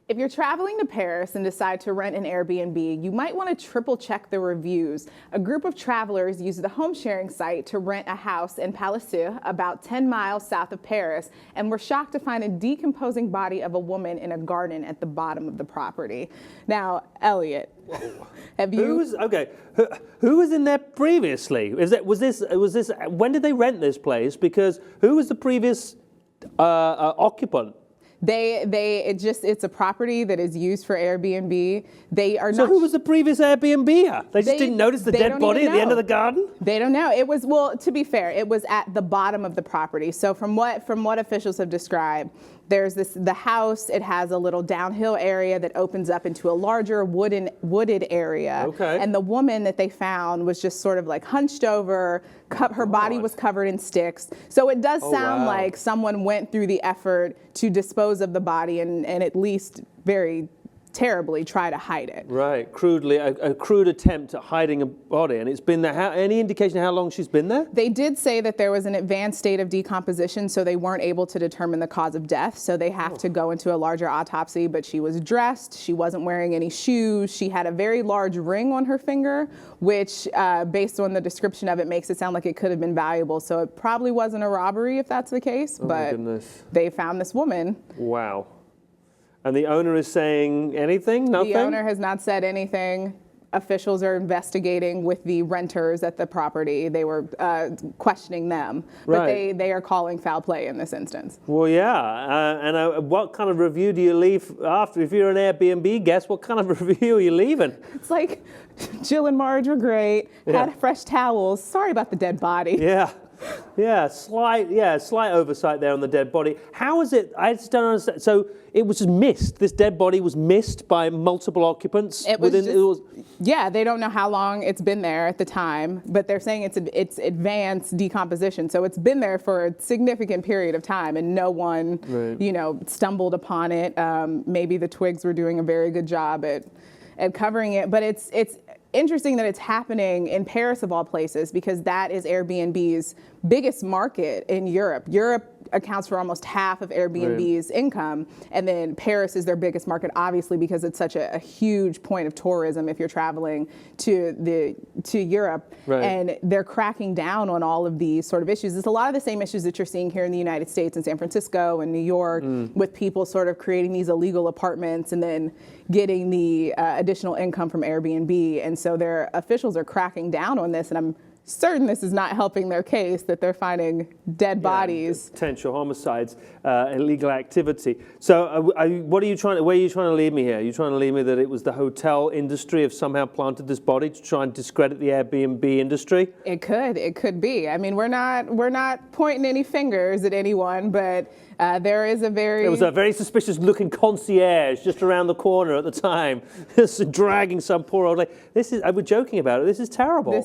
If you're traveling to Paris and decide to rent an Airbnb, you might want to triple check the reviews. A group of travelers used the home sharing site to rent a house in Palaiseau, about 10 miles south of Paris, and were shocked to find a decomposing body of a woman in a garden at the bottom of the property. Now, Elliot, have you? Who was in there previously? Was this? When did they rent this place? Because who was the previous occupant? It's a property that is used for Airbnb. They are So who was the previous Airbnb? They just didn't notice the dead body at the end of the garden? They don't know. It was, well, to be fair, it was at the bottom of the property. So from what officials have described, there's the house, it has a little downhill area that opens up into a larger wooded area. Okay. And the woman that they found was just sort of like hunched over, her body was covered in sticks. So it does sound like someone went through the effort to dispose of the body and at least very terribly try to hide it. Right, crudely, a crude attempt at hiding a body, and it's been there. Any indication of how long she's been there? They did say that there was an advanced state of decomposition, so they weren't able to determine the cause of death, so they have to go into a larger autopsy, but she was dressed, she wasn't wearing any shoes, she had a very large ring on her finger, which, based on the description of it, makes it sound like it could have been valuable, so it probably wasn't a robbery if that's the case, but they found this woman. Wow. And the owner is saying anything? Nothing? The owner has not said anything. Officials are investigating with the renters at the property. They were questioning them, but they are calling foul play in this instance. Well, yeah. And what kind of review do you leave after? If you're an Airbnb guest, what kind of review are you leaving? It's like, Jill and Marge were great, had fresh towels. Sorry about the dead body. Yeah, slight oversight there on the dead body. How is it? I just don't understand. So it was just missed. This dead body was missed by multiple occupants. Yeah, they don't know how long it's been there at the time, but they're saying it's advanced decomposition. So it's been there for a significant period of time, and no one, stumbled upon it. Maybe the twigs were doing a very good job at covering it, but it's interesting that it's happening in Paris of all places, because that is Airbnb's biggest market in Europe. Europe accounts for almost half of Airbnb's income, and then Paris is their biggest market, obviously, because it's such a huge point of tourism if you're traveling to Europe. And they're cracking down on all of these sort of issues. It's a lot of the same issues that you're seeing here in the United States, in San Francisco and New York, with people sort of creating these illegal apartments and then getting the additional income from Airbnb. And so their officials are cracking down on this, and I'm certain this is not helping their case, that they're finding dead bodies. Potential homicides, illegal activity. So where are you trying to lead me here? Are you trying to lead me that it was the hotel industry have somehow planted this body to try and discredit the Airbnb industry? It could be. I mean, we're not pointing any fingers at anyone, but there was a very suspicious looking concierge just around the corner at the time, just dragging some poor old lady. We're joking about it. This is terrible.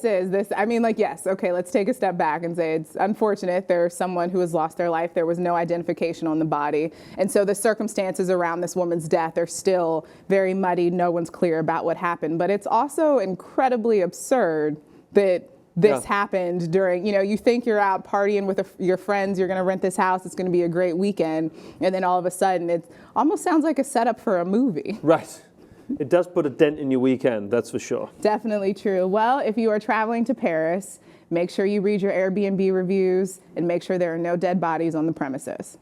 I mean, yes, okay, let's take a step back and say it's unfortunate. There's someone who has lost their life. There was no identification on the body. And so the circumstances around this woman's death are still very muddy. No one's clear about what happened. But it's also incredibly absurd that this happened during, you think you're out partying with your friends, you're going to rent this house, it's going to be a great weekend, and then all of a sudden it almost sounds like a setup for a movie. Right. It does put a dent in your weekend, that's for sure. Definitely true. Well, if you are traveling to Paris, make sure you read your Airbnb reviews and make sure there are no dead bodies on the premises.